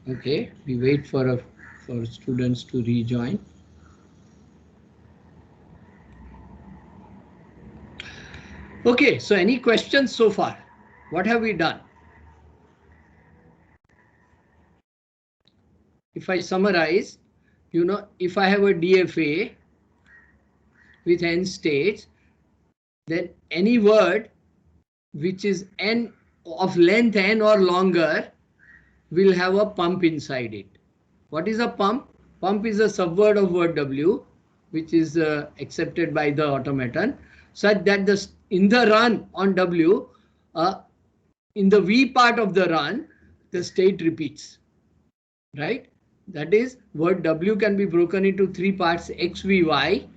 Okay, we wait for students to rejoin. Okay, so any questions so far? What have we done? If I summarize, if I have a DFA with n states, then any word which is n of length n or longer will have a pump inside it. What is a pump? Pump is a subword of word W, which is accepted by the automaton, such that in the run on W, in the V part of the run, the state repeats, right? That is, word W can be broken into three parts: X, V, Y.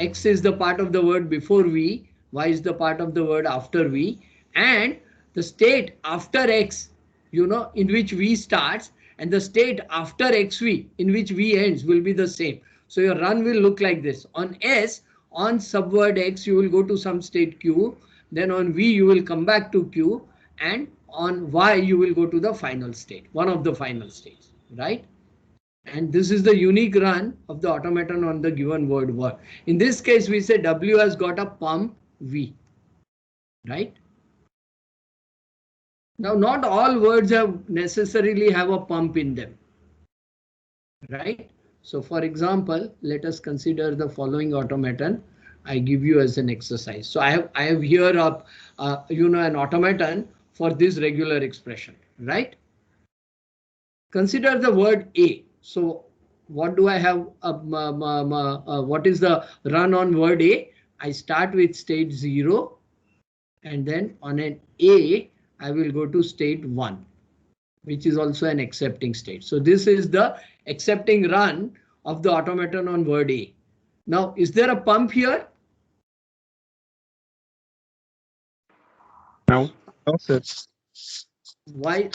X is the part of the word before V, Y is the part of the word after V, and the state after X, in which V starts, and the state after XV, in which V ends, will be the same. So your run will look like this. On S, on subword X, you will go to some state Q, then on V, you will come back to Q, and on Y, you will go to the final state, one of the final states, right? And this is the unique run of the automaton on the given word. In this case, we say W has got a pump V, right? Now, not all words necessarily have a pump in them, right? So, for example, let us consider the following automaton. I give you as an exercise. So, I have here an automaton for this regular expression, right? Consider the word A. So, what do I have? What is the run on word A? I start with state 0, and then on an A, I will go to state 1, which is also an accepting state. So this is the accepting run of the automaton on word A. Now, is there a pump here? No. No, sir. Why?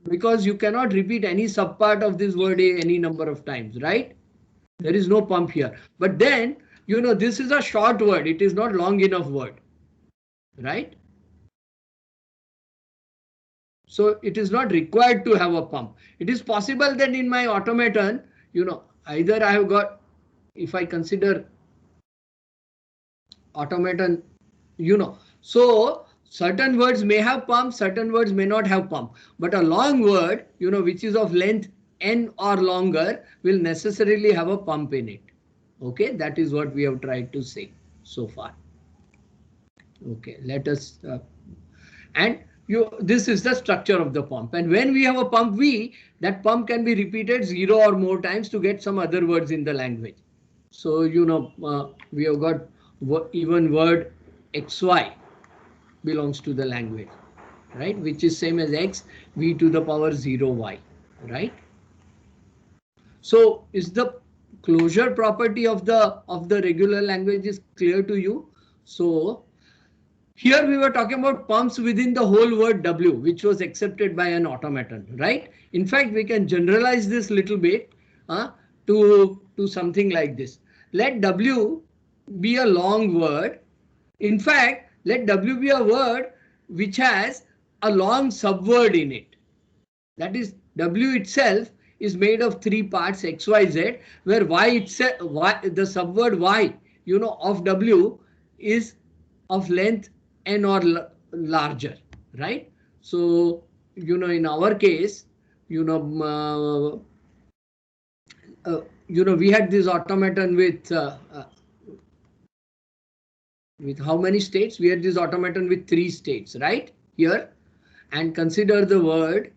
Because you cannot repeat any subpart of this word A any number of times, right? There is no pump here. But then, this is a short word. It is not long enough word, right? So it is not required to have a pump. It is possible that in my automaton, either I have got, if I consider automaton, so certain words may have pump, certain words may not have pump. But a long word, which is of length n or longer, will necessarily have a pump in it. Okay, that is what we have tried to say so far. Okay, let us and this is the structure of the pump, and when we have a pump V, that pump can be repeated 0 or more times to get some other words in the language. So we have got even word XY belongs to the language, right, which is same as X V to the power 0Y, right? So is the closure property of the regular language is clear to you? So here we were talking about pumps within the whole word W, which was accepted by an automaton, right? In fact, we can generalize this little bit to something like this. Let W be a long word. In fact, let W be a word which has a long subword in it. That is, W itself is made of three parts, X, Y, Z, where Y itself, the subword Y, of W is of length n or larger, right? So, in our case, we had this automaton with how many states? We had this automaton with 3 states, right? Here, and consider the word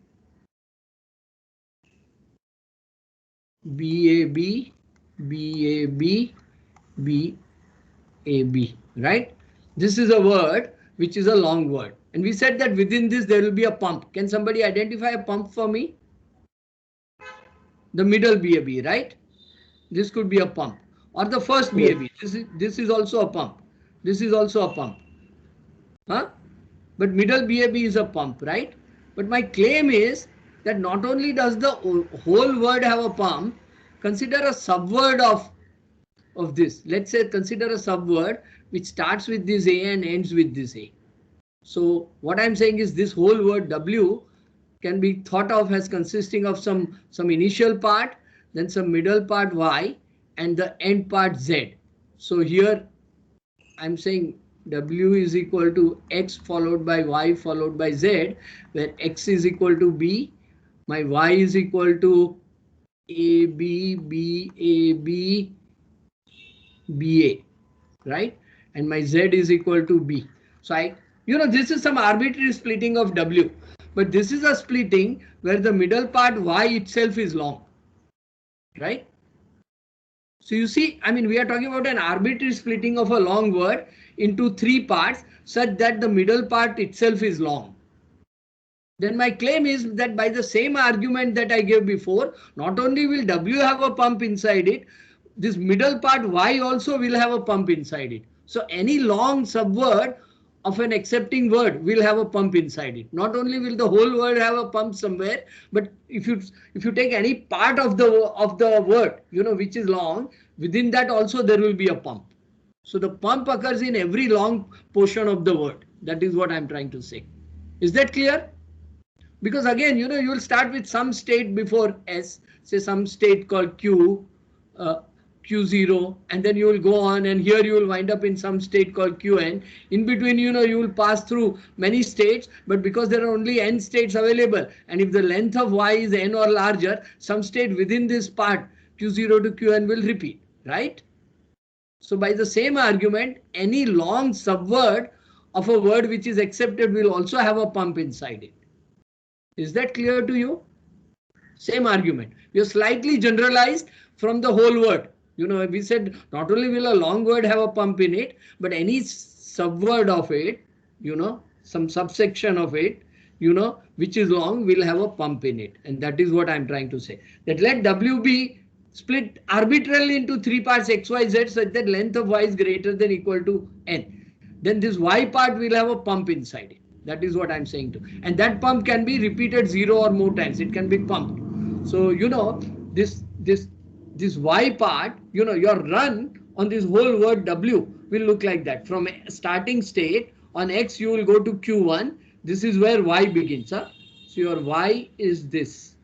BAB, BAB, BAB, right? This is a word which is a long word. And we said that within this there will be a pump. Can somebody identify a pump for me? The middle BAB, right? This could be a pump. Or the first Yes. BAB. This is also a pump. This is also a pump. Huh? But middle BAB is a pump, right? But my claim is that not only does the whole word have a pump, consider a subword of this. Let's say consider a subword which starts with this A and ends with this A. So what I'm saying is this whole word W can be thought of as consisting of some initial part, then some middle part y, and the end part z. So here I'm saying w is equal to x followed by y followed by z, where x is equal to b, my y is equal to a b b a b b a, right? And my z is equal to b. So this is some arbitrary splitting of w, but this is a splitting where the middle part y itself is long, right? So you see, I mean, we are talking about an arbitrary splitting of a long word into three parts such that the middle part itself is long. Then my claim is that by the same argument that I gave before, not only will w have a pump inside it, this middle part y also will have a pump inside it. So any long subword of an accepting word will have a pump inside it. Not only will the whole word have a pump somewhere, but if you take any part of the word, which is long, within that also there will be a pump. So the pump occurs in every long portion of the word. That is what I'm trying to say. Is that clear? Because again, you will start with some state before S, say some state called Q, Q0, and then you will go on, and here you will wind up in some state called Qn. In between, you will pass through many states, but because there are only n states available, and if the length of y is n or larger, some state within this part, Q0 to Qn, will repeat, right? So by the same argument, any long subword of a word which is accepted will also have a pump inside it. Is that clear to you? Same argument. We have slightly generalized from the whole word. We said not only will a long word have a pump in it, but any subword of it, some subsection of it, which is long will have a pump in it. And that is what I'm trying to say. That let W be split arbitrarily into three parts x, y, z such that length of y is greater than equal to n. Then this y part will have a pump inside it. That is what I'm saying to. And that pump can be repeated 0 or more times. It can be pumped. So, this y part, your run on this whole word w will look like that. From a starting state on x, you will go to q1. This is where y begins. Huh? So your y is this.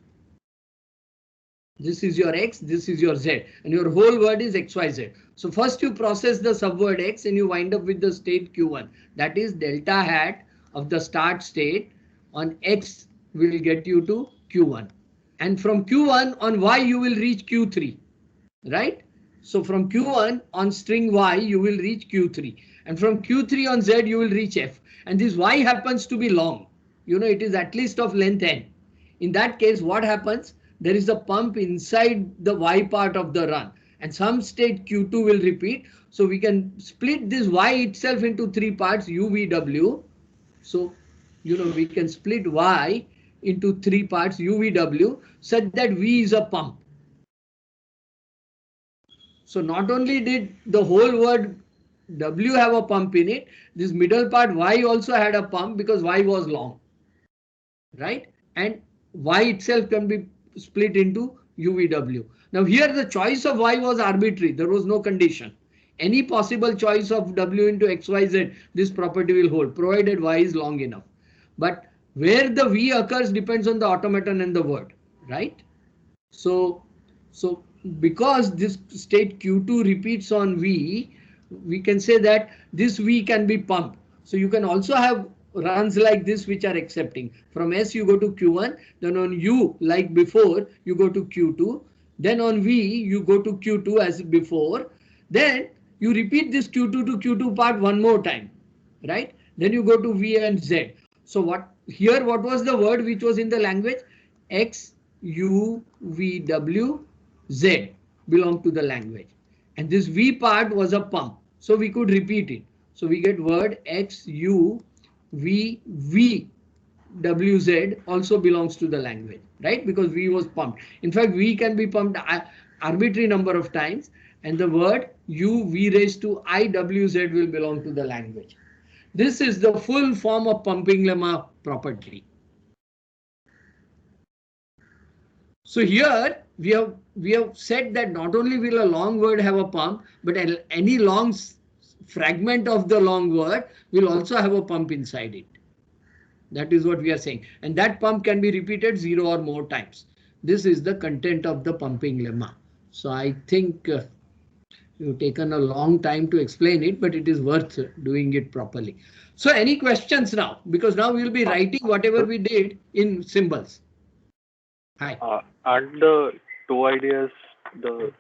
This is your x, this is your z, and your whole word is xyz. So first you process the subword x and you wind up with the state q1. That is delta hat of the start state on x will get you to q1. And from q1 on y you will reach q3, right? So from q1 on string y you will reach q3. And from q3 on z you will reach f. And this y happens to be long. It is at least of length n. In that case, what happens? There is a pump inside the y part of the run. And some state q2 will repeat. So we can split this y itself into three parts, u, v, w. So, we can split y into three parts, u, v, w, such that v is a pump. So not only did the whole word w have a pump in it, this middle part y also had a pump because y was long, right? And y itself can be split into u, v, w. Now here the choice of y was arbitrary. There was no condition. Any possible choice of w into x, y, z, this property will hold, provided y is long enough. But where the v occurs depends on the automaton and the word, right? So because this state q2 repeats on v, we can say that this v can be pumped. So you can also have runs like this which are accepting. From S you go to q1, then on u like before you go to q2, then on v you go to q2 as before, then you repeat this q2 to q2 part one more time, right? Then you go to v and z. So what was the word which was in the language? X, u, v, w, z belong to the language. And this v part was a pump. So we could repeat it. So we get word x, u, v, v, w, z also belongs to the language, right? Because v was pumped. In fact, v can be pumped arbitrary number of times, and the word u, v raised to I, w, z will belong to the language. This is the full form of pumping lemma property. So here we have said that not only will a long word have a pump, but any long fragment of the long word will also have a pump inside it. That is what we are saying. And that pump can be repeated 0 or more times. This is the content of the pumping lemma. So I think you've taken a long time to explain it, but it is worth doing it properly. So any questions now? Because now we'll be writing whatever we did in symbols. Hi. Aren't the two ideas the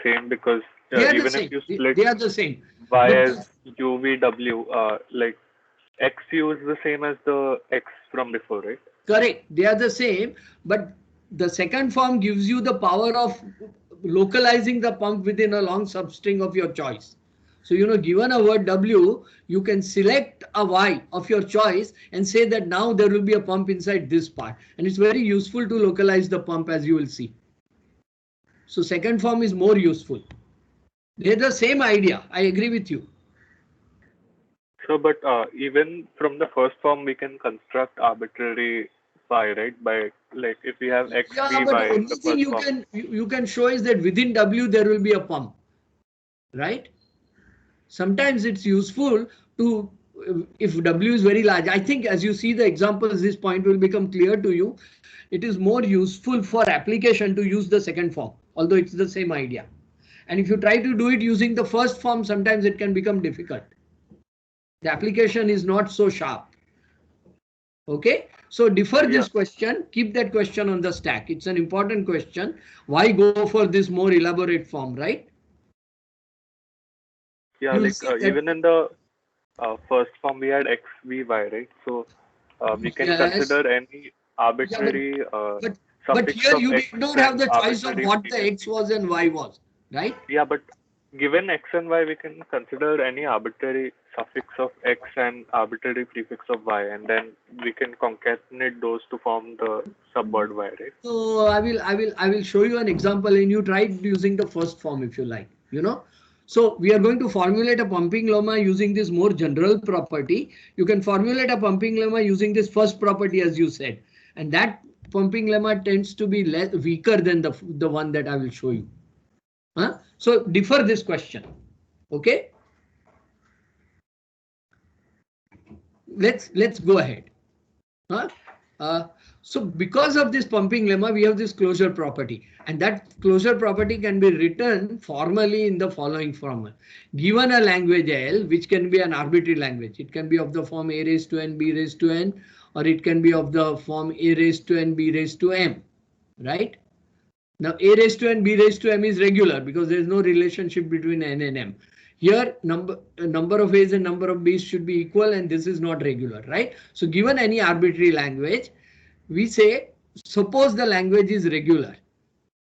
same? Because even if you split they are the same. Y as UVW, like XU is the same as the X from before, right? Correct. They are the same, but the second form gives you the power of localizing the pump within a long substring of your choice. So, given a word W, you can select a Y of your choice and say that now there will be a pump inside this part. And it's very useful to localize the pump, as you will see. So second form is more useful. They're the same idea. I agree with you. So, but even from the first form, we can construct arbitrary Y, right? By like if we have X, yeah, V, but Y the in the only first thing form. you can show is that within W there will be a pump, right? Sometimes it's useful to, if W is very large. I think as you see the examples, this point will become clear to you. It is more useful for application to use the second form, although it's the same idea. And if you try to do it using the first form, sometimes it can become difficult. The application is not so sharp. Okay, so defer this question, keep that question on the stack. It's an important question. Why go for this more elaborate form, right? Yeah, like even in the first form, we had X, V, Y, right? So we can consider any arbitrary but suffix here of you X did not have and the choice of arbitrary what the prefix. X was and Y was, right? Yeah, but given X and Y, we can consider any arbitrary suffix of X and arbitrary prefix of Y, and then we can concatenate those to form the subword Y, right? So I will show you an example, and you try using the first form if you like, So we are going to formulate a pumping lemma using this more general property. You can formulate a pumping lemma using this first property, as you said, and that pumping lemma tends to be weaker than the one that I will show you. So defer this question. Okay. Let's go ahead. So because of this pumping lemma, we have this closure property, and that closure property can be written formally in the following form. Given a language L, which can be an arbitrary language, it can be of the form a raised to n, b raised to n, or it can be of the form a raised to n, b raised to m, right? Now a raised to n, b raised to m is regular because there is no relationship between n and m. Here number of a's and number of b's should be equal, and this is not regular, right? So given any arbitrary language, we say suppose the language is regular.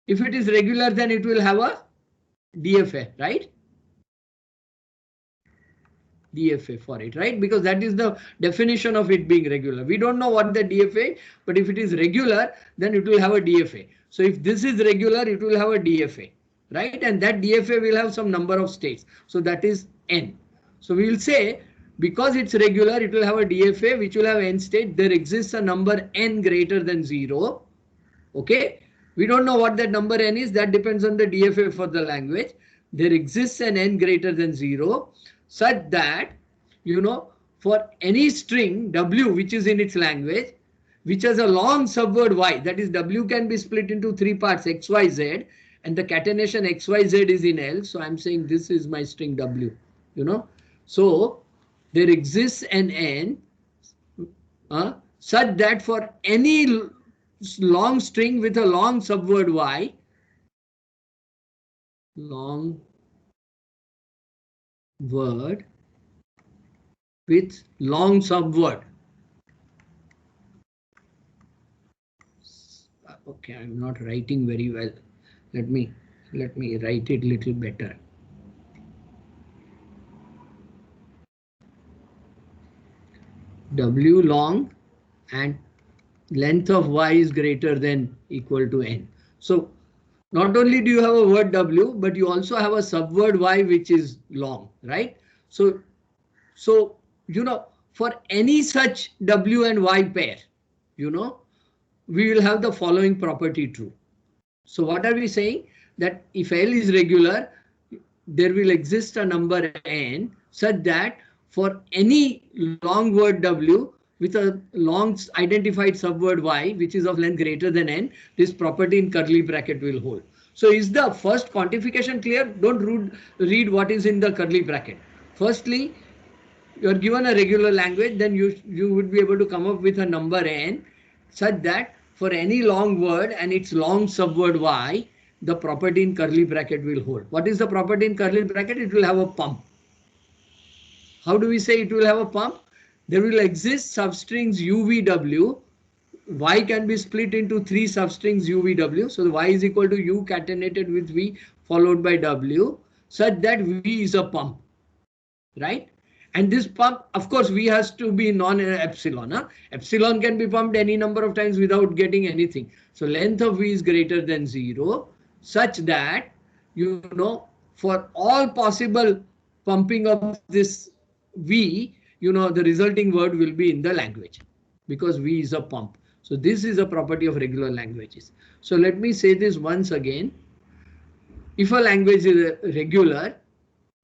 If it is regular, then it will have a DFA, right? DFA for it, right? Because that is the definition of it being regular. We don't know what the DFA, but if it is regular, then it will have a DFA. So if this is regular, it will have a DFA, right? And that DFA will have some number of states. So that is n. So we will say because it's regular, it will have a DFA which will have n state. There exists a number n greater than 0. Okay. We don't know what that number n is. That depends on the DFA for the language. There exists an n greater than 0 such that, for any string W which is in its language, which has a long subword Y, that is W can be split into 3 parts, X, Y, Z, and the catenation X, Y, Z is in L. So I'm saying this is my string W, So there exists an n such that for any long string with a long subword Y, long word with long subword. Okay, I'm not writing very well. Let me write it a little better. W long and length of Y is greater than equal to n. So not only do you have a word W, but you also have a subword Y which is long, right? So for any such W and Y pair, we will have the following property true. So what are we saying? That if L is regular, there will exist a number n such that for any long word W, with a long identified subword y, which is of length greater than n, this property in curly bracket will hold. So is the first quantification clear? Don't read what is in the curly bracket. Firstly, you are given a regular language, then you would be able to come up with a number n such that for any long word and its long subword y, the property in curly bracket will hold. What is the property in curly bracket? It will have a pump. How do we say it will have a pump? There will exist substrings UVW. Y can be split into 3 substrings UVW. So the Y is equal to U catenated with V followed by W, such that V is a pump, right? And this pump, of course, V has to be non-epsilon. Huh? Epsilon can be pumped any number of times without getting anything. So length of V is greater than 0, such that, you know, for all possible pumping of this V, you know, the resulting word will be in the language because V is a pump. So this is a property of regular languages. So let me say this once again. If a language is regular,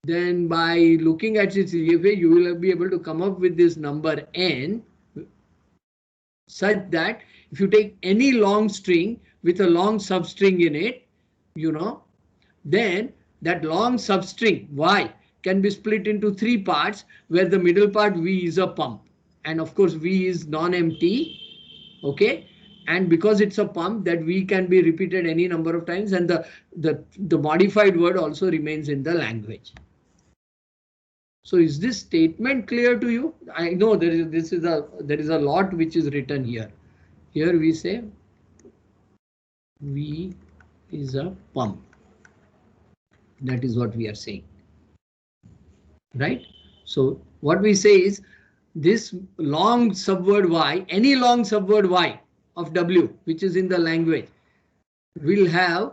then by looking at its DFA, you will be able to come up with this number n such that if you take any long string with a long substring in it, you know, then that long substring y can be split into 3 parts where the middle part V is a pump. And of course, V is non-empty. Okay. And because it's a pump, that V can be repeated any number of times, and the modified word also remains in the language. So is this statement clear to you? I know there is a lot which is written here. Here we say V is a pump. That is what we are saying, right? So what we say is this long subword y, any long subword y of W, which is in the language, will have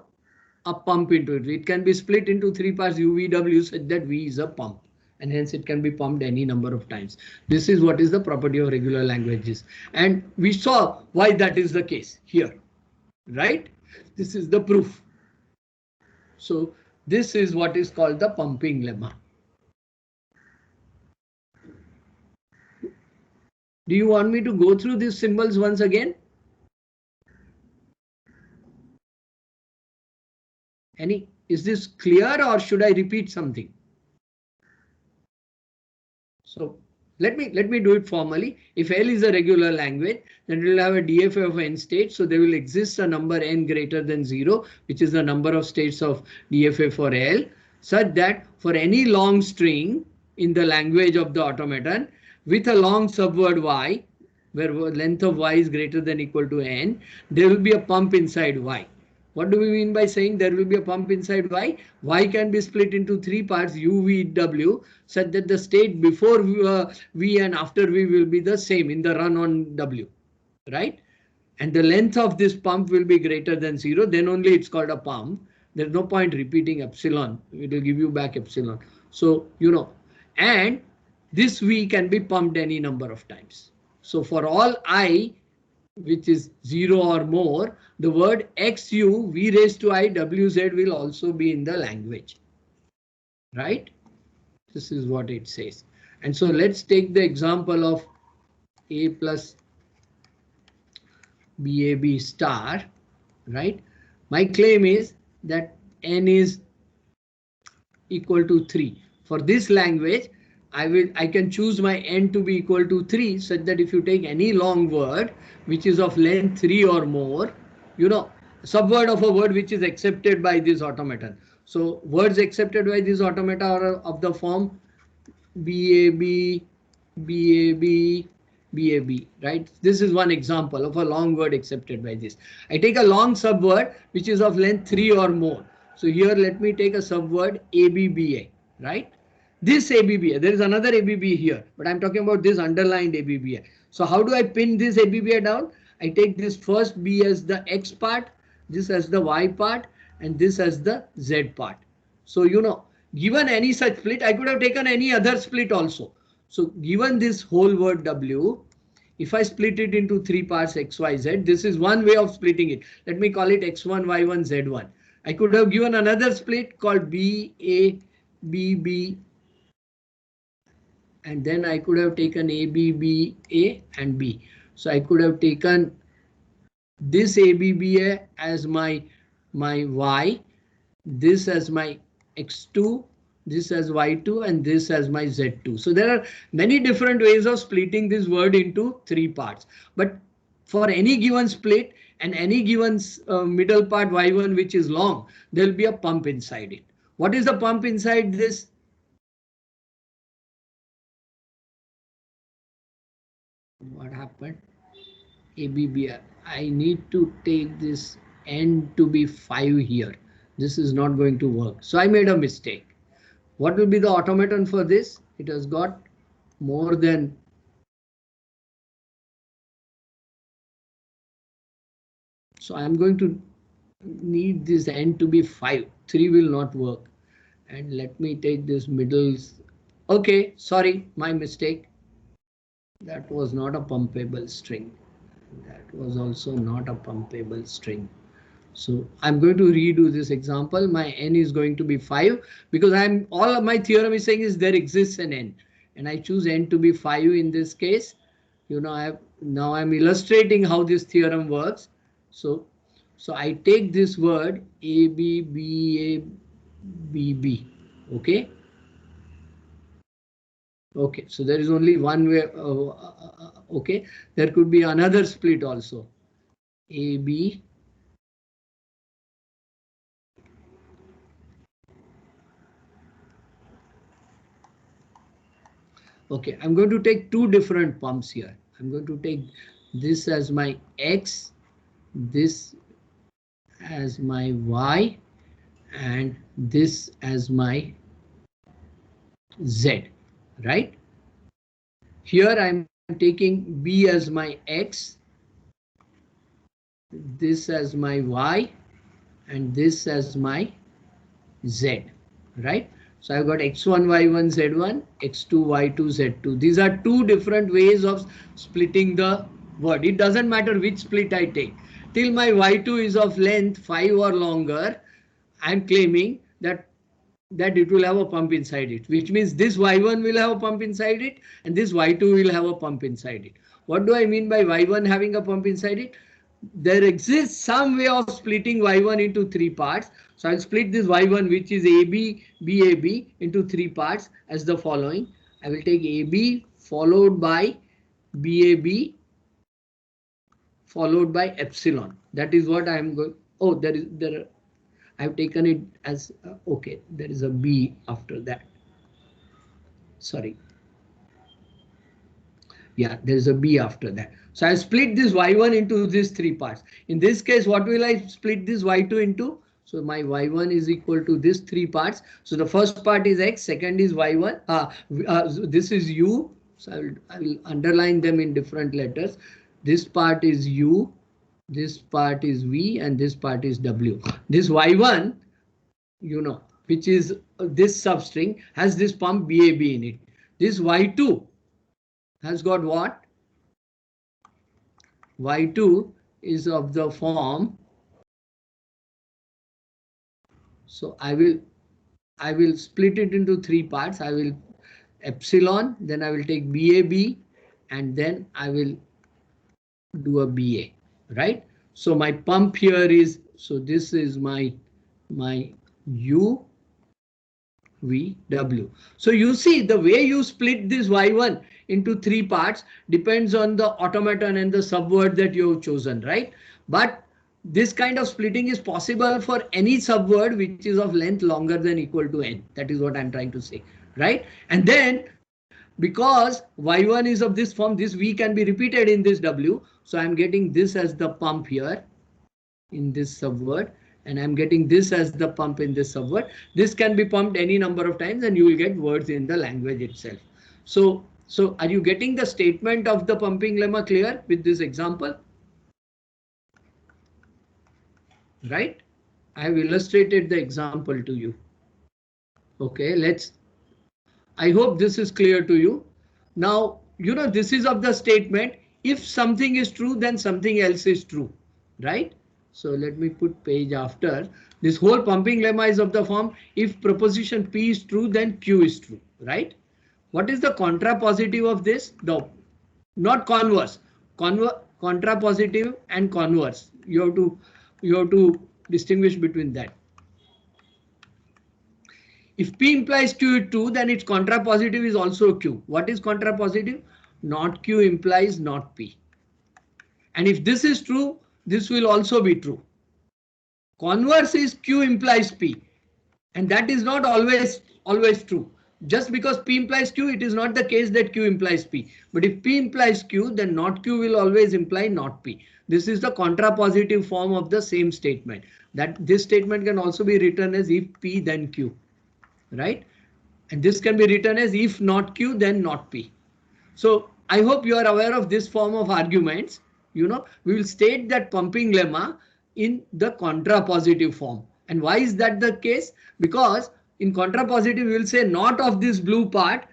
a pump into it. It can be split into 3 parts UVW such that V is a pump, and hence it can be pumped any number of times. This is what is the property of regular languages. And we saw why that is the case here, right? This is the proof. So this is what is called the pumping lemma. Do you want me to go through these symbols once again? Is this clear, or should I repeat something? So let me do it formally. If L is a regular language, then it will have a DFA of n states. So there will exist a number n greater than 0, which is the number of states of DFA for L, such that for any long string in the language of the automaton with a long subword y, where length of y is greater than equal to n, there will be a pump inside y. What do we mean by saying there will be a pump inside y? Y can be split into 3 parts U, V, W, such that the state before V and after V will be the same in the run on W, right? And the length of this pump will be greater than 0, then only it's called a pump. There's no point repeating epsilon. It will give you back epsilon. So, you know, and this V can be pumped any number of times. So for all I, which is 0 or more, the word XU V raised to I WZ will also be in the language, right? This is what it says. And so let's take the example of A plus BAB star, right? My claim is that n is equal to 3. For this language, I can choose my n to be equal to 3, such that if you take any long word which is of length 3 or more, you know, subword of a word which is accepted by this automaton. So words accepted by this automata are of the form BAB, BAB, BAB, right? This is one example of a long word accepted by this. I take a long subword which is of length 3 or more. So here let me take a subword ABBA, right? This ABBA, there is another ABBA here, but I'm talking about this underlined ABBA. So how do I pin this ABBA down? I take this first B as the X part, this as the Y part, and this as the Z part. So, you know, given any such split, I could have taken any other split also. So given this whole word W, if I split it into 3 parts X, Y, Z, this is one way of splitting it. Let me call it X1, Y1, Z1. I could have given another split called B, A, B, B, and then I could have taken A, B, B, A and B. So I could have taken this A, B, B, A as my Y, this as my X2, this as Y2, and this as my Z2. So there are many different ways of splitting this word into three parts. But for any given split and any given middle part Y1 which is long, there will be a pump inside it. What is the pump inside this? What happened? ABB. I need to take this N to be 5 here. This is not going to work. So I made a mistake. What will be the automaton for this? It has got more than. So I'm going to need this N to be 5. 3 will not work. And let me take this middles. Okay, sorry, my mistake. That was not a pumpable string. That was also not a pumpable string. So I'm going to redo this example. My N is going to be 5 because all of my theorem is saying is there exists an N, and I choose N to be 5 in this case. You know, now I'm illustrating how this theorem works. So I take this word A, B, B, A, B, B. Okay. Okay, so there is only one way. Okay, there could be another split also. A, B. Okay, I'm going to take two different pumps here. I'm going to take this as my X, this as my Y, and this as my Z, right? Here I'm taking B as my X, this as my Y, and this as my Z, right? So I've got X1, Y1, Z1, X2, Y2, Z2. These are two different ways of splitting the word. It doesn't matter which split I take. Till my Y2 is of length 5 or longer, I'm claiming that it will have a pump inside it, which means this Y1 will have a pump inside it and this Y2 will have a pump inside it. What do I mean by Y1 having a pump inside it? There exists some way of splitting Y1 into three parts. So I'll split this Y1, which is AB, BAB, into three parts as the following. I will take AB followed by BAB followed by epsilon. That is what I am going. Oh, I've taken it as okay. There is a B after that. Sorry. Yeah, there is a B after that. So I split this Y1 into these three parts. In this case, what will I split this Y2 into? So my Y1 is equal to these three parts. So the first part is X, second is Y1. This is U. So I will underline them in different letters. This part is U, this part is V, and this part is W. This Y1, you know, which is this substring, has this pump BAB in it. This Y2 has got what? Y2 is of the form. So I will split it into three parts. I will epsilon, then I will take BAB, and then I will do a BA, right? So my pump here is, so this is my U, V, W. So you see the way you split this Y1 into three parts depends on the automaton and the subword that you have chosen, right? But this kind of splitting is possible for any subword which is of length longer than equal to N. That is what I'm trying to say, right? And then because Y1 is of this form, this V can be repeated in this W. So I'm getting this as the pump here in this subword, and I'm getting this as the pump in this subword. This can be pumped any number of times and you will get words in the language itself. So are you getting the statement of the pumping lemma clear with this example? Right? I have illustrated the example to you. Okay, I hope this is clear to you. Now, you know, this is of the statement. If something is true, then something else is true, right? So let me put page after. This whole pumping lemma is of the form, if proposition P is true, then Q is true, right? What is the contrapositive of this? Not converse. Contrapositive and converse. You have to distinguish between that. If P implies Q is true, then its contrapositive is also Q. What is contrapositive? Not Q implies not P. And if this is true, this will also be true. Converse is Q implies P. And that is not always true. Just because P implies Q, it is not the case that Q implies P. But if P implies Q, then not Q will always imply not P. This is the contrapositive form of the same statement. That this statement can also be written as if P then Q, right? And this can be written as if not Q then not P. So I hope you are aware of this form of arguments. We will state that pumping lemma in the contrapositive form. And why is that the case? Because in contrapositive, we will say not of this blue part.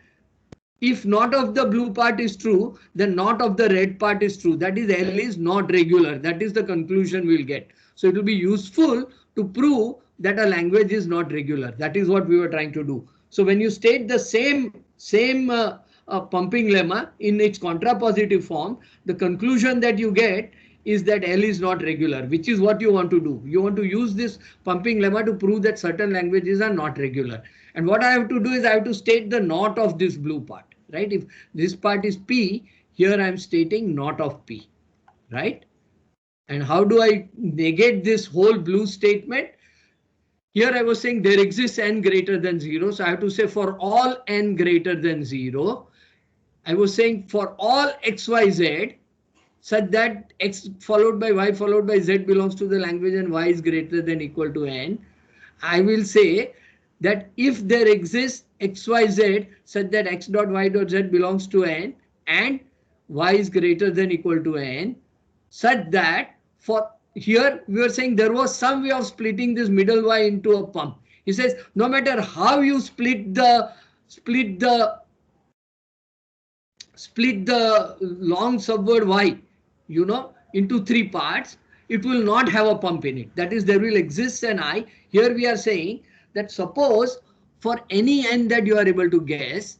If not of the blue part is true, then not of the red part is true. That is, L is not regular. That is the conclusion we'll get. So it will be useful to prove that a language is not regular. That is what we were trying to do. So when you state the same pumping lemma in its contrapositive form, the conclusion that you get is that L is not regular, which is what you want to do. You want to use this pumping lemma to prove that certain languages are not regular. And what I have to do is I have to state the not of this blue part, right? If this part is P, here I am stating not of P, right? And how do I negate this whole blue statement? Here I was saying there exists n greater than 0. So I have to say for all n greater than 0, I was saying for all xyz, such that x followed by y followed by z belongs to the language and y is greater than equal to n. I will say that if there exists xyz such that x dot y dot z belongs to n and y is greater than equal to n, such that for here we are saying there was some way of splitting this middle y into a pump. He says no matter how you split the long subword y, into 3 parts, it will not have a pump in it. That is, there will exist an I. Here we are saying that suppose for any n that you are able to guess,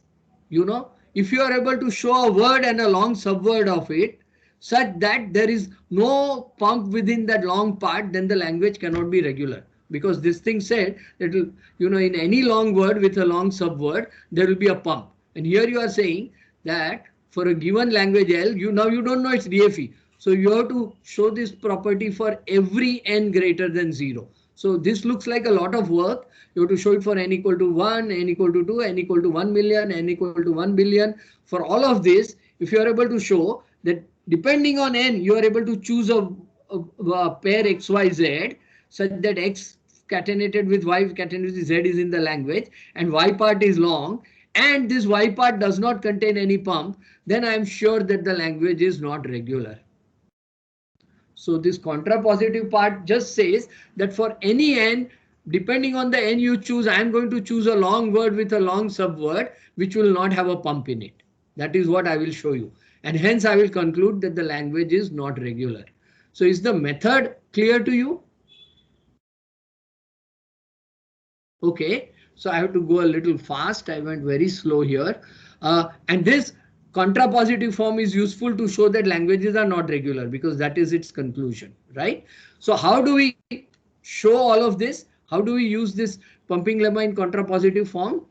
if you are able to show a word and a long subword of it, such that there is no pump within that long part, then the language cannot be regular. Because this thing said that, in any long word with a long subword, there will be a pump. And here you are saying that for a given language L, you don't know its DFE. So you have to show this property for every n greater than 0. So this looks like a lot of work. You have to show it for n equal to 1, n equal to 2, n equal to 1 million, n equal to 1 billion. For all of this, if you are able to show that depending on n, you are able to choose a pair xyz such that x catenated with y catenated with z is in the language and y part is long, and this y part does not contain any pump, then I am sure that the language is not regular. So this contrapositive part just says that for any n, depending on the n you choose, I am going to choose a long word with a long subword which will not have a pump in it. That is what I will show you. And hence I will conclude that the language is not regular. So is the method clear to you? Okay, so I have to go a little fast. I went very slow here. And this contrapositive form is useful to show that languages are not regular because that is its conclusion, right? So how do we show all of this? How do we use this pumping lemma in contrapositive form?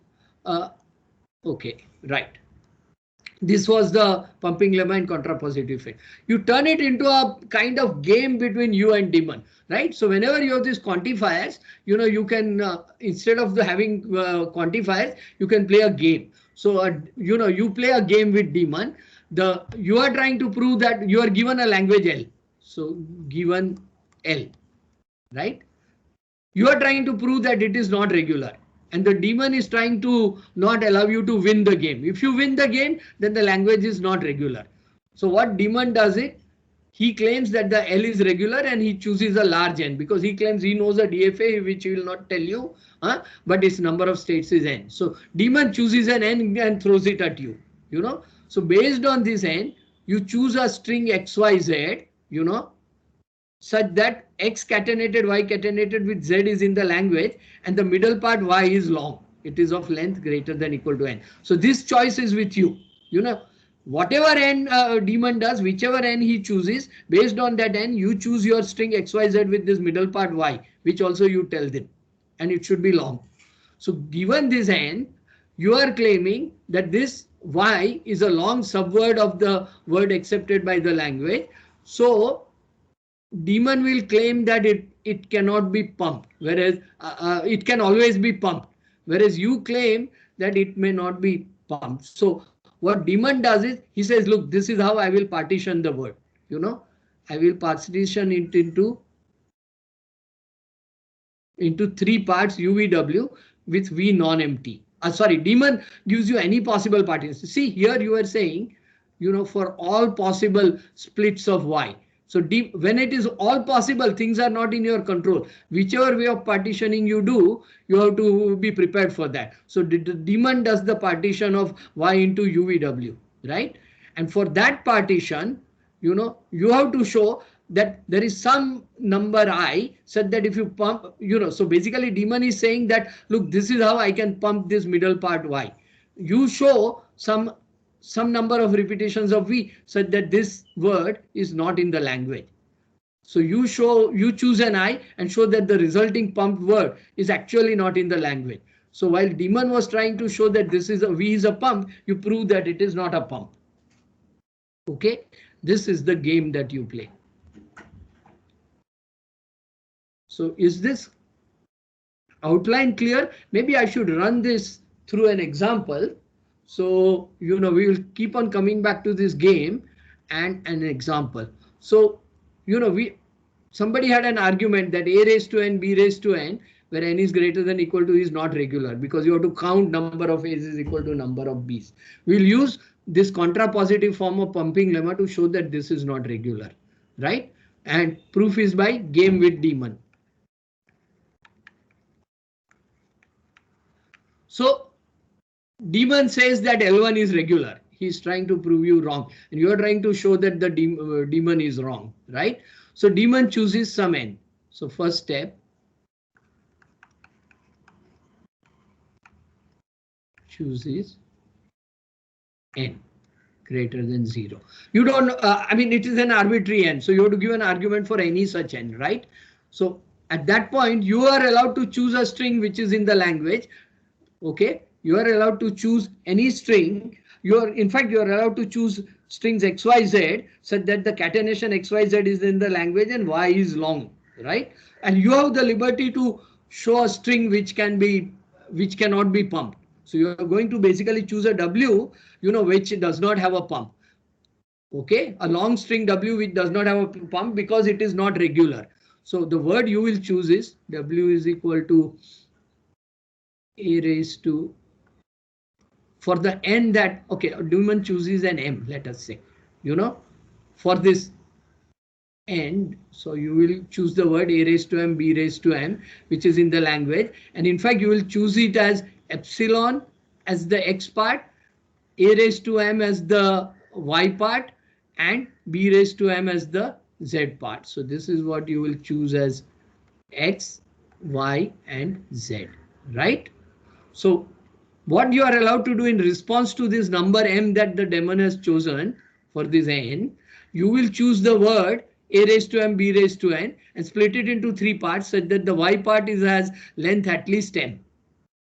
Okay, right. This was the pumping lemma in contrapositive form. You turn it into a kind of game between you and daemon, right? So whenever you have these quantifiers, you can instead of having quantifiers, you can play a game. So you play a game with daemon. You are trying to prove that you are given a language L. So given L, right? You are trying to prove that it is not regular. And the daemon is trying to not allow you to win the game. If you win the game, then the language is not regular. So what daemon does it? He claims that the L is regular and he chooses a large n because he claims he knows a DFA which he will not tell you, but its number of states is n. So daemon chooses an n and throws it at you, So based on this n, you choose a string xyz, such that x catenated y catenated with z is in the language and the middle part y is long. It is of length greater than equal to n. So this choice is with you. You know, whatever n daemon does, whichever n he chooses, based on that n, you choose your string xyz with this middle part y, which also you tell them, and it should be long. So given this n, you are claiming that this y is a long subword of the word accepted by the language. So daemon will claim that it cannot be pumped, whereas it can always be pumped, whereas you claim that it may not be pumped. So what daemon does is he says, look, this is how I will partition the word. You know, I will partition it into three parts, UVW with V non-empty. Sorry, daemon gives you any possible partition. See, here you are saying, you know, for all possible splits of Y. So when it is all possible, things are not in your control. Whichever way of partitioning you do, you have to be prepared for that. So the daemon does the partition of Y into UVW, right? And for that partition, you know, you have to show that there is some number I such that if you pump, you know, so basically daemon is saying that, look, this is how I can pump this middle part Y. You show some number of repetitions of V such that this word is not in the language. So you choose an I and show that the resulting pumped word is actually not in the language. So while daemon was trying to show that this is a V is a pump, you prove that it is not a pump. Okay, this is the game that you play. So is this outline clear? Maybe I should run this through an example. So, you know, we will keep on coming back to this game and an example. So, you know, somebody had an argument that a raised to n, b raised to n, where n is greater than equal to is not regular because you have to count number of a's is equal to number of b's. We'll use this contrapositive form of pumping lemma to show that this is not regular, right? And proof is by game with daemon. So daemon says that L1 is regular. He's trying to prove you wrong, and you are trying to show that the daemon is wrong, right? So daemon chooses some n. So first step, chooses n greater than 0. You don't, I mean, it is an arbitrary n, so you have to give an argument for any such n, right? So at that point, you are allowed to choose a string which is in the language. Okay, you are allowed to choose any string. In fact, you are allowed to choose strings XYZ such that the catenation XYZ is in the language and Y is long, right? And you have the liberty to show a string which cannot be pumped. So you are going to basically choose a W, you know, which does not have a pump. Okay, a long string W which does not have a pump because it is not regular. So the word you will choose is W is equal to a raised to, for the n that, okay, daemon chooses an m, let us say, you know, for this n, so you will choose the word a raised to m, b raised to m, which is in the language, and in fact you will choose it as epsilon as the x part, a raised to m as the y part, and b raised to m as the z part. So this is what you will choose as x, y, and z, right? So what you are allowed to do in response to this number m that the daemon has chosen for this n, you will choose the word a raised to m, b raised to n, and split it into three parts such that the y part has length at least m.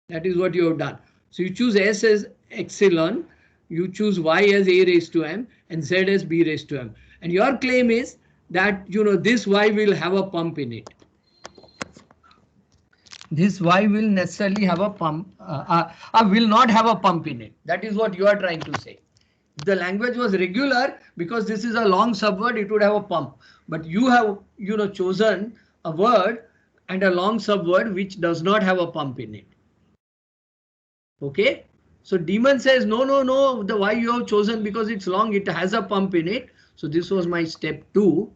That is what you have done. So you choose s as epsilon, you choose y as a raised to m, and z as b raised to m. And your claim is that, you know, this y will have a pump in it. This y will necessarily have a pump, will not have a pump in it. That is what you are trying to say. If the language was regular, because this is a long subword, it would have a pump. But you have, you know, chosen a word and a long subword which does not have a pump in it. Okay, so daemon says no, the y you have chosen because it's long, it has a pump in it. So this was my step 2,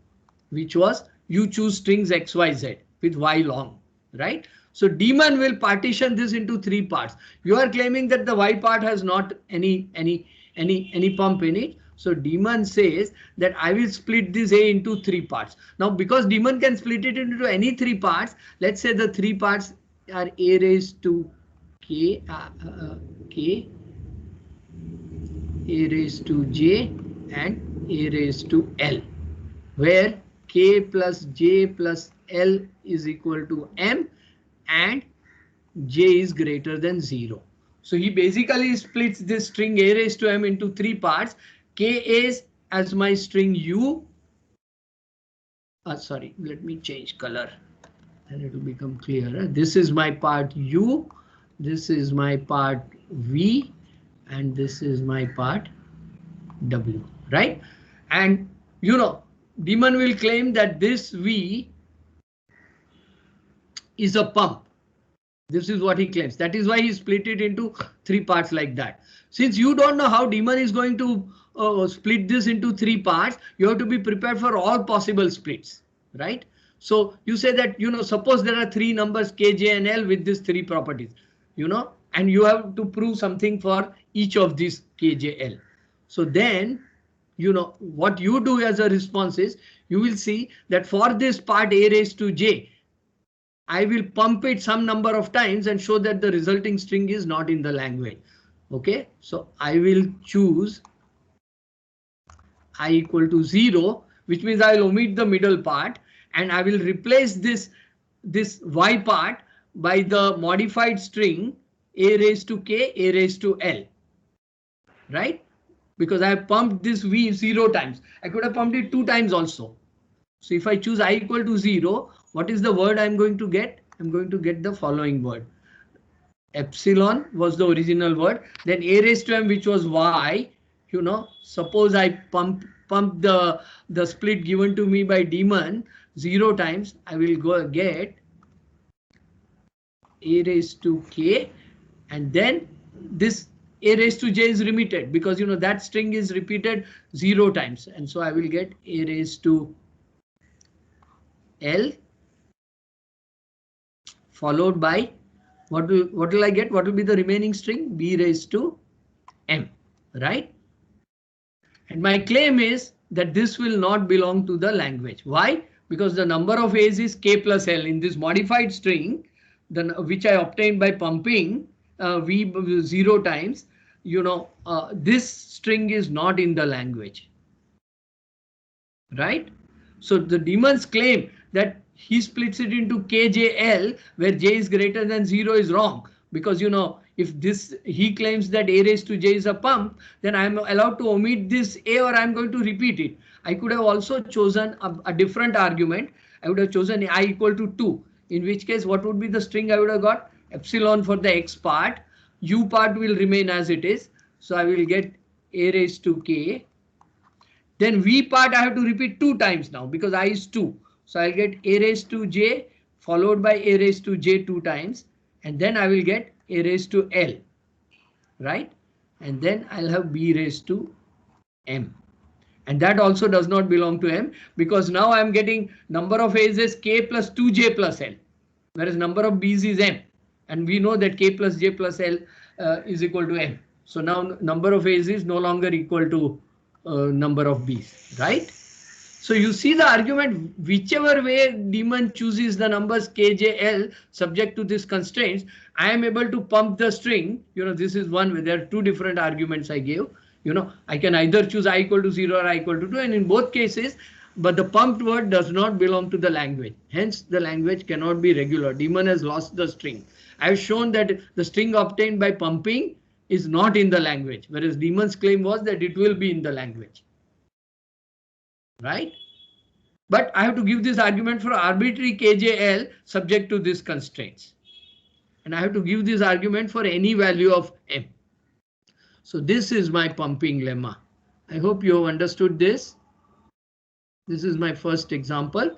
which was you choose strings XYZ with y long, right? So daemon will partition this into three parts. You are claiming that the y part has not any pump in it. So daemon says that I will split this a into three parts. Now, because daemon can split it into any three parts, let's say the three parts are a raised to k a raised to j and a raised to l, where k plus j plus l is equal to m and j is greater than 0. So he basically splits this string a raised to m into three parts. K is as my string u. Sorry, let me change color and it will become clearer. This is my part u, this is my part v, and this is my part w, right? And Demon will claim that this v is a pump. This is what he claims. That is why he split it into three parts like that. Since you don't know how Demon is going to split this into three parts, you have to be prepared for all possible splits, right? So you say that, suppose there are three numbers k, j and l with these three properties, and you have to prove something for each of these k, j, l. So then, what you do as a response is you will see that for this part a raised to j, I will pump it some number of times and show that the resulting string is not in the language. Okay, so I will choose I equal to 0, which means I will omit the middle part and I will replace this y part by the modified string a raised to k, a raised to l, right? Because I have pumped this v 0 times. I could have pumped it 2 times also. So if I choose I equal to 0, what is the word I'm going to get? I'm going to get the following word. Epsilon was the original word. Then a raised to m, which was y. Suppose I pump the split given to me by Demon 0 times. I will go get a raised to k, and then this a raised to j is remitted because that string is repeated 0 times, and so I will get a raised to l followed by what will I get? What will be the remaining string? B raised to m, right? And my claim is that this will not belong to the language. Why? Because the number of a's is k plus l in this modified string, which I obtained by pumping v 0 times. This string is not in the language, right? So the Demon's claim that he splits it into KJL where j is greater than 0 is wrong, because if he claims that a raised to j is a pump, then I'm allowed to omit this a or I'm going to repeat it. I could have also chosen a different argument. I would have chosen I equal to 2, in which case what would be the string I would have got? Epsilon for the x part, u part will remain as it is. So I will get a raised to k. Then v part I have to repeat 2 times now because I is 2. So I'll get a raised to j followed by a raised to j 2 times, and then I will get a raised to l, right? And then I'll have b raised to m. And that also does not belong to m because now I'm getting number of a's is k plus 2j plus l, whereas number of b's is m. And we know that k plus j plus l is equal to m. So now number of a's is no longer equal to number of b's, right? So you see the argument, whichever way Demon chooses the numbers k, j, l subject to these constraints, I am able to pump the string. This is one way. There are 2 different arguments I gave. I can either choose I equal to 0 or I equal to 2, and in both cases, but the pumped word does not belong to the language. Hence, the language cannot be regular. Demon has lost the string. I have shown that the string obtained by pumping is not in the language, whereas Demon's claim was that it will be in the language. Right? But I have to give this argument for arbitrary KJL subject to these constraints. And I have to give this argument for any value of m. So this is my pumping lemma. I hope you have understood this. This is my first example.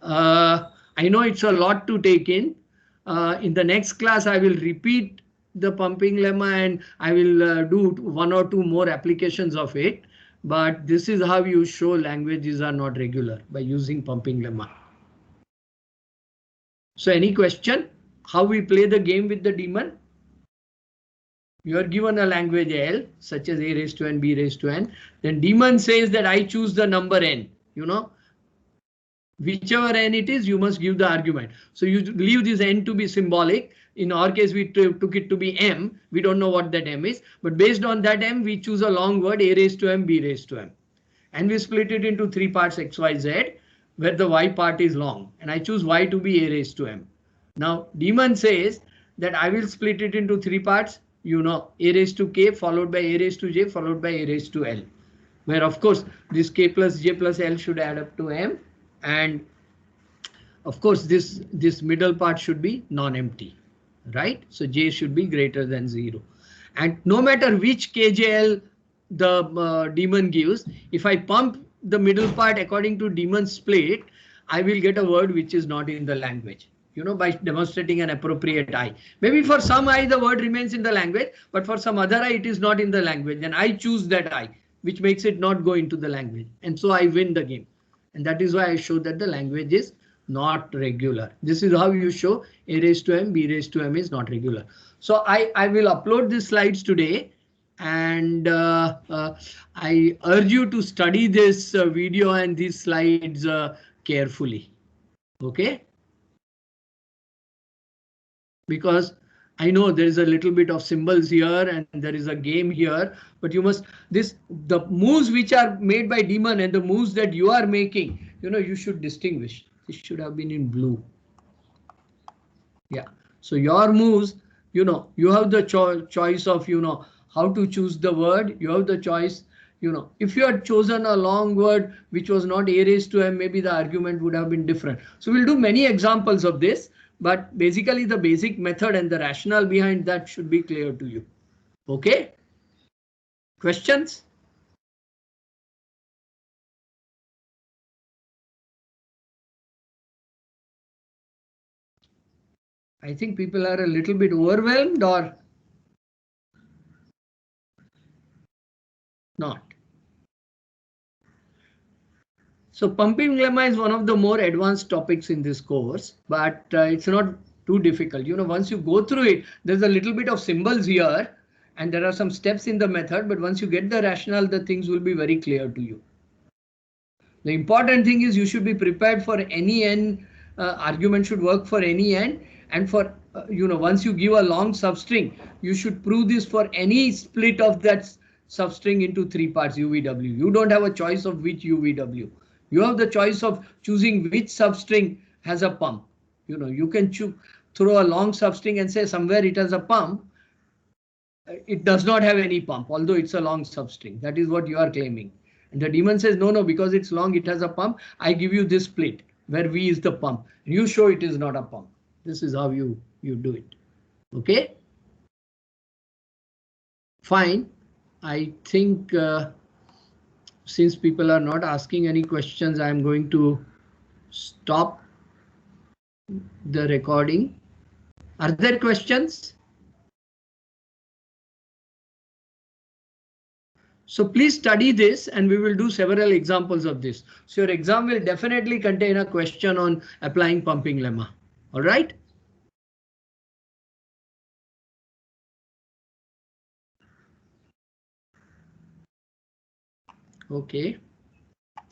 I know it's a lot to take in. In the next class, I will repeat the pumping lemma and I will do 1 or 2 more applications of it. But this is how you show languages are not regular, by using pumping lemma. So any question? How we play the game with the Demon? You are given a language L, such as a raised to n, b raised to n. Then Demon says that I choose the number n. Whichever n it is, you must give the argument. So you leave this n to be symbolic. In our case, we took it to be m. We don't know what that m is, but based on that m, we choose a long word, a raised to m, b raised to m. And we split it into 3 parts, x, y, z, where the y part is long. And I choose y to be a raised to m. Now, Demon says that I will split it into 3 parts, you know, a raised to k followed by a raised to j followed by a raised to l, where of course this k plus j plus l should add up to m, and of course this middle part should be non-empty, right? So j should be greater than 0, and no matter which kjl the Demon gives, if I pump the middle part according to Demon's split, I will get a word which is not in the language, you know, by demonstrating an appropriate I. Maybe for some I the word remains in the language, but for some other I it is not in the language, and I choose that I, which makes it not go into the language, and so I win the game. And that is why I show that the language is not regular. This is how you show a raised to m, b raised to m is not regular. So I will upload these slides today, and I urge you to study this video and these slides carefully. OK? Because I know there is a little bit of symbols here and there is a game here, but you must the moves which are made by Demon and the moves that you are making, you know, you should distinguish. This should have been in blue. Yeah. So your moves, you know, you have the choice of, you know, how to choose the word. You have the choice, you know, if you had chosen a long word which was not a raised to m, maybe the argument would have been different. So we'll do many examples of this, but basically the basic method and the rationale behind that should be clear to you. OK? Questions? I think people are a little bit overwhelmed, or not. So pumping lemma is one of the more advanced topics in this course, but it's not too difficult. You know, once you go through it, there's a little bit of symbols here and there are some steps in the method, but once you get the rationale, the things will be very clear to you. The important thing is you should be prepared for any n. Argument should work for any n, and for you know, once you give a long substring, you should prove this for any split of that substring into 3 parts UVW. You don't have a choice of which UVW. You have the choice of choosing which substring has a pump. You know, you can throw a long substring and say somewhere it has a pump. It does not have any pump, although it's a long substring. That is what you are claiming. And the Demon says, no, because it's long, it has a pump. I give you this split where V is the pump. You show it is not a pump. This is how you do it. OK? Fine. I think since people are not asking any questions, I'm going to stop the recording. Are there questions? So please study this and we will do several examples of this. So your exam will definitely contain a question on applying pumping lemma. All right. OK.